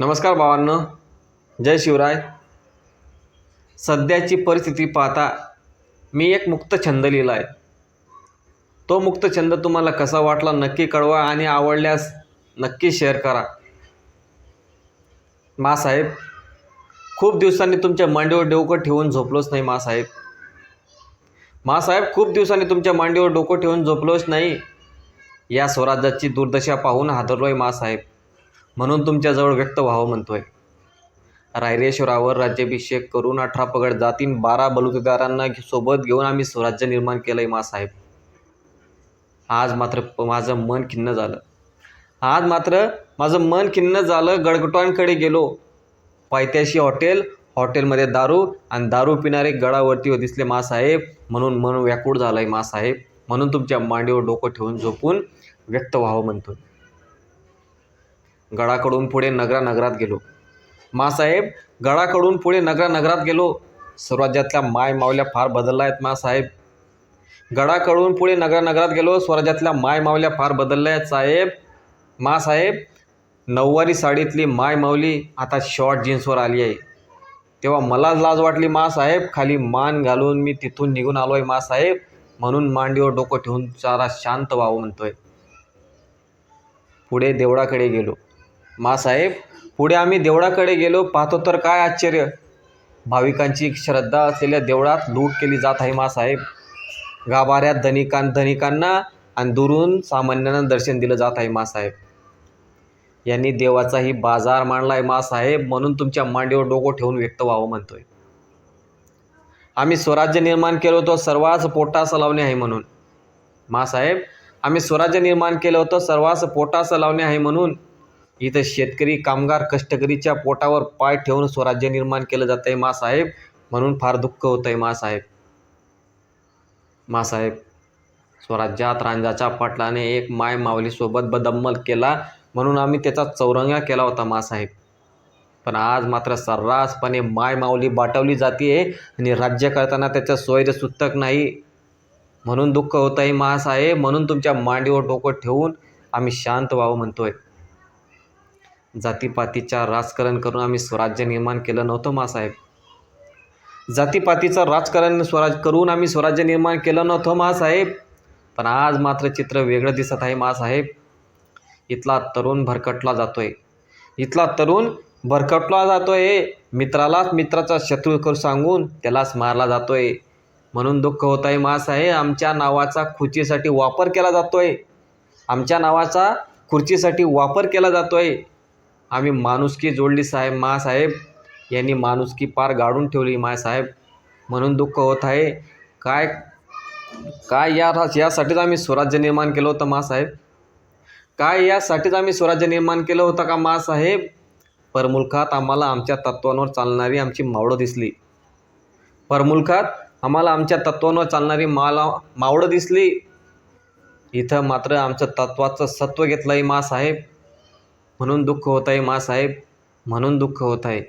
नमस्कार भावांनो, जय शिवराय. सध्याची परिस्थिती पाहता मी एक मुक्त छंद लिहिला आहे. तो मुक्त छंद तुम्हाला कसा वाटला नक्की कळवा आणि आवडल्यास नक्की शेअर करा. मासाहेब, खूप दिवसांनी तुमच्या मांडीवर डोकं ठेवून झोपलोच नाही मासाहेब. मासाहेब, खूप दिवसांनी तुमच्या मांडीवर डोकं ठेवून झोपलोच नाही. या स्वराज्याची दुर्दशा पाहून हादरलोय मासाहेब, म्हणून तुमच्याजवळ व्यक्त व्हावं म्हणतोय. रायरेश्वरावर राज्याभिषेक करून 18 पगड जातीन 12 बलुतेदारांना सोबत घेऊन आम्ही स्वराज्य निर्माण केलंय मासाहेब. आज मात्र माझं मन खिन्न झालं. गडगटांकडे गेलो. पायथ्याशी हॉटेलमध्ये दारू आणि दारू पिणारे गडावरती दिसले मासाहेब, म्हणून मन व्याकुळ झालंय मासाहेब, म्हणून तुमच्या मांडीवर डोकं ठेवून झोपून व्यक्त व्हावं म्हणतोय. गडाकडून पुढे नगरात गेलो मासाहेब. गडाकडून पुढे नगरात गेलो. स्वराज्यातल्या माय मावल्या फार बदलल्या आहेत मासाहेब. गडाकडून पुढे नगरात गेलो. स्वराज्यातल्या माय मावल्या फार बदलल्या आहेत साहेब. मासाहेब, नऊवारी साडीतली माय मावली आता शॉर्ट जीन्सवर आली आहे. तेव्हा मला लाज वाटली मासाहेब. खाली मान घालून मी तिथून निघून आलोय मासाहेब, म्हणून मांडीवर डोकं ठेवून जरा शांत व्हावं म्हणतोय. पुढे देवळाकडे गेलो मासाहेब. पुढे आम्ही देवळाकडे गेलो. पाहतो तर काय आश्चर्य, भाविकांची श्रद्धा असलेल्या देवळात लूट केली जात आहे मासाहेब. गाभाऱ्यात धनिकांना आणि दुरून सामान्यांना दर्शन दिलं जात आहे मासाहेब. यांनी देवाचाही बाजार मांडलाय मासाहेब, म्हणून तुमच्या मांडीवर डोकं ठेवून व्यक्त व्हावं म्हणतोय. आम्ही स्वराज्य निर्माण केलं होतं सर्वांच पोटास लावणे आहे म्हणून मासाहेब. आम्ही स्वराज्य निर्माण केलं होतं सर्वांच पोटास लावणे आहे म्हणून. इथं शेतकरी कामगार कष्टकरीच्या पोटावर पाय ठेवून स्वराज्य निर्माण केलं जात आहे मासाहेब, म्हणून फार दुःख होत आहे मासाहेब. मासाहेब, स्वराज्यात रांजाच्या पाटलाने एक माय माऊलीसोबत बदअमल केला, म्हणून आम्ही त्याचा चौरंगा केला होता मासाहेब. पण आज मात्र सर्रासपणे माय माऊली बाटवली जाते आणि राज्य करताना त्याचं सोयरे सुतक नाही, म्हणून दुःख होत आहे मासाहेब, म्हणून तुमच्या मांडीवर डोकं ठेवून आम्ही शांत व्हावं म्हणतोय. जातीपातीचा राजकारण करून आम्ही स्वराज्य निर्माण केलं नव्हतं मासाहेब. जातीपातीचं राजकारण करून आम्ही स्वराज्य निर्माण केलं नव्हतं मासाहेब. पण आज मात्र चित्र वेगळं दिसत आहे मासाहेब. इथला तरुण भरकटला जातोय. मित्रालाच मित्राचा शत्रू सांगून त्यालाच मारला जातोय, म्हणून दुःख होत आहे मासाहेब. आमच्या नावाचा खुर्चीसाठी वापर केला जातोय. आम्ही माणुसकी जोडली मासाहेब. यांनी माणुसकी पार गाडून ठेवली मासाहेब, म्हणून दुःख होत आहे. यासाठीच आम्ही स्वराज्य निर्माण केलं होतं मासाहेब. स्वराज्य निर्माण केलं होतं का मासाहेब? परमुलखात आम्हाला आमच्या तत्वांवर चालणारी आमची मावळं दिसली. इथं मात्र आमचं तत्वाचं सत्व घेतलंय मासाहेब, म्हणून दुःख होत आहे मासाहेब, म्हणून दुःख होत आहे.